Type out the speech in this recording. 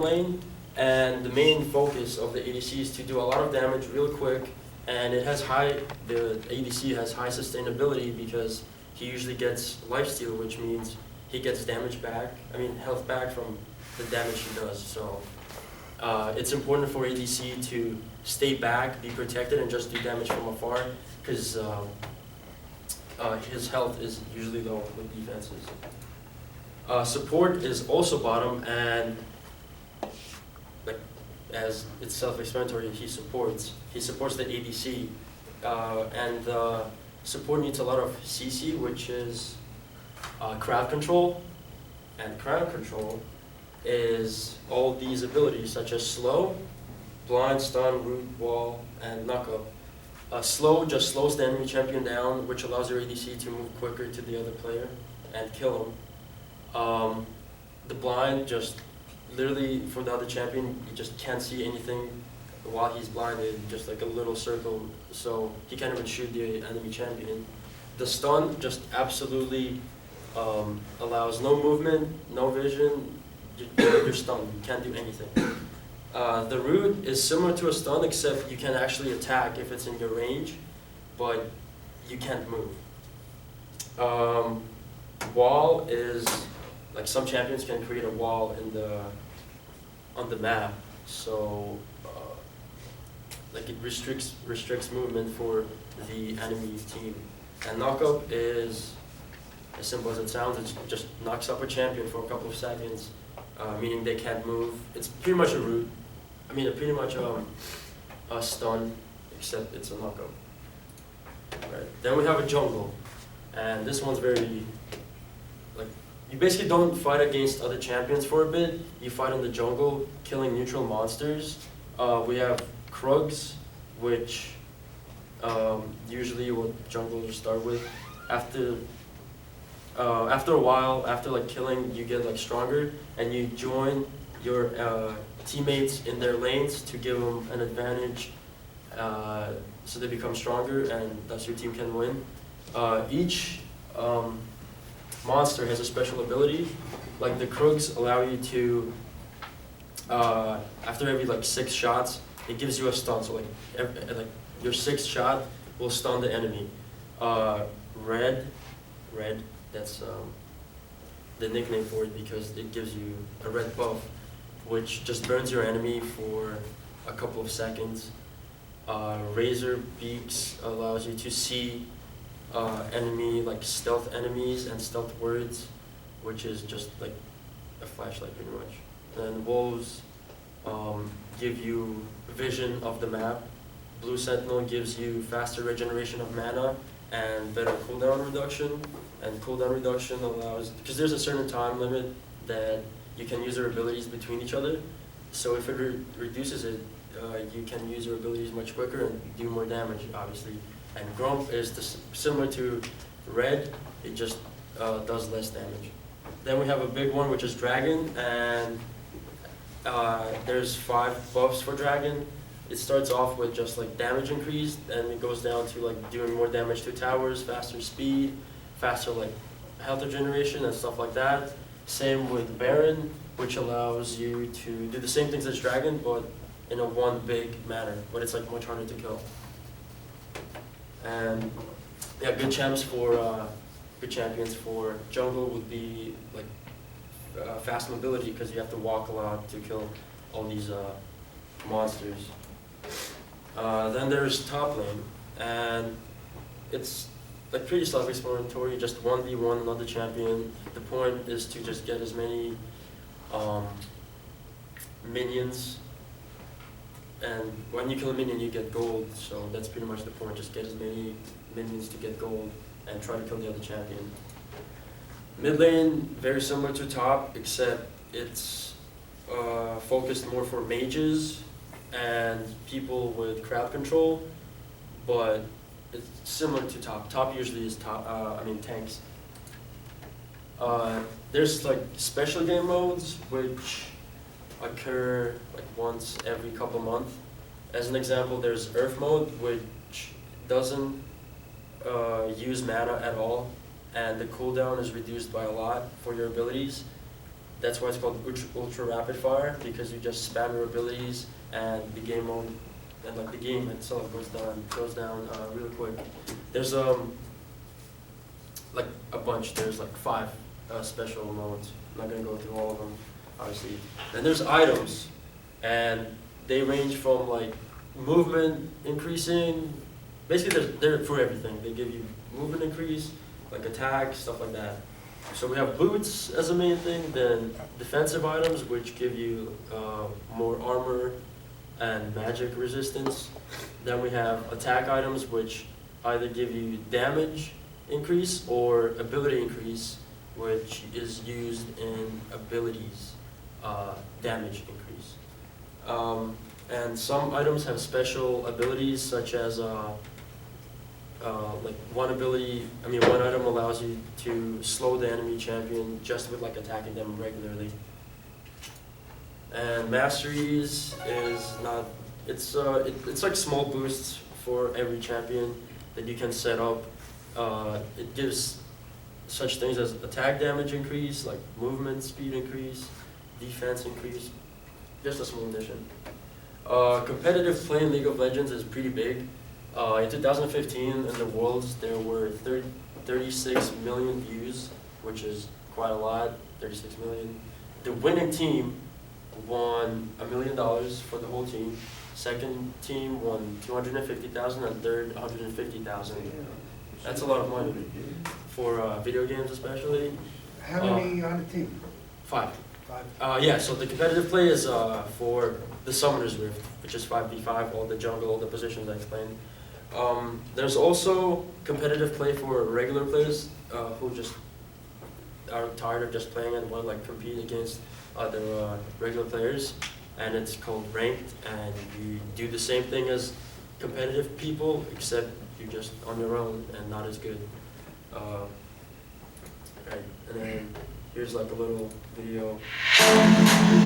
lane, and the main focus of the ADC is to do a lot of damage real quick, and the ADC has high sustainability because he usually gets lifesteal, which means he gets health back from the damage he does. So it's important for ADC to stay back, be protected, and just do damage from afar, because his health is usually low with defenses. Support is also bottom, and as it's self-explanatory, he supports the ADC, and support needs a lot of CC, which is crowd control, and crowd control is all these abilities such as slow, blind, stun, root, wall, and knock up. Slow just slows the enemy champion down, which allows your ADC to move quicker to the other player and kill him. The blind just literally for the other champion, you just can't see anything while he's blinded, just like a little circle, so he can't even shoot the enemy champion. The stun just absolutely allows no movement, no vision, you're stunned, you can't do anything. The root is similar to a stun, except you can actually attack if it's in your range, but you can't move. Wall is, like some champions can create a wall on the map, so like it restricts movement for the enemy team. And knockup is as simple as it sounds. It just knocks up a champion for a couple of seconds, meaning they can't move. It's pretty much a root. Pretty much a stun, except it's a knockup. Right. Then we have a jungle, and this one's very, you basically don't fight against other champions for a bit. You fight in the jungle, killing neutral monsters. We have Krugs, which usually what junglers start with. After a while, after killing, you get stronger, and you join your teammates in their lanes to give them an advantage, so they become stronger, and thus your team can win. Each monster has a special ability. Like the Krugs allow you to, after every 6 shots, it gives you a stun. So your 6th shot will stun the enemy. Red, that's the nickname for it because it gives you a red buff, which just burns your enemy for a couple of seconds. Razor Beaks allows you to see enemy, stealth enemies and stealth words, which is just like a flashlight pretty much. And Wolves give you vision of the map. Blue Sentinel gives you faster regeneration of mana and better cooldown reduction. And cooldown reduction allows, because there's a certain time limit that you can use your abilities between each other. So if it reduces it, you can use your abilities much quicker and do more damage, obviously. And Grump is similar to Red, it just does less damage. Then we have a big one, which is Dragon, and there's 5 buffs for Dragon. It starts off with just damage increase, and it goes down to doing more damage to towers, faster speed, faster health regeneration and stuff like that. Same with Baron, which allows you to do the same things as Dragon, but in a one big manner, but it's much harder to kill. And yeah, good champions for jungle would be fast mobility, because you have to walk a lot to kill all these monsters. Then there's top lane, and it's pretty self-explanatory, just 1v1 another champion. The point is to just get as many minions, and when you kill a minion you get gold, so that's pretty much the point, just get as many minions to get gold and try to kill the other champion. Mid lane, very similar to top, except it's focused more for mages and people with crowd control, but it's similar to top. Top usually is tanks. There's special game modes which occur once every couple months. As an example, there's Earth mode, which doesn't use mana at all, and the cooldown is reduced by a lot for your abilities. That's why it's called ultra rapid fire, because you just spam your abilities and the game mode and like the game itself goes down really quick. There's like a bunch. There's like 5 special modes. I'm not gonna go through all of them, obviously. Then there's items, and they range from like movement increasing. Basically, they're for everything. They give you movement increase, like attack, stuff like that. So we have boots as a main thing, then defensive items, which give you more armor and magic resistance. Then we have attack items, which either give you damage increase or ability increase, which is used in abilities damage increase. And some items have special abilities, such as like one item allows you to slow the enemy champion just with like attacking them regularly. And masteries is not, it's like small boosts for every champion that you can set up. It gives such things as attack damage increase, like movement speed increase, defense increase, just a small addition. Competitive play in League of Legends is pretty big. In 2015, in the Worlds, there were 36 million views, which is quite a lot, 36 million. The winning team won $1 million for the whole team. Second team won 250,000, and third 150,000. That's a lot of money for video games, especially. How many on the team? 5. 5. Yeah, so the competitive play is for the Summoner's Rift, which is 5v5, all the jungle, all the positions I explained. There's also competitive play for regular players who just are tired of just playing and want to like compete against other regular players, and it's called ranked, and you do the same thing as competitive people, except you're just on your own and not as good. Right, and then here's like a little video.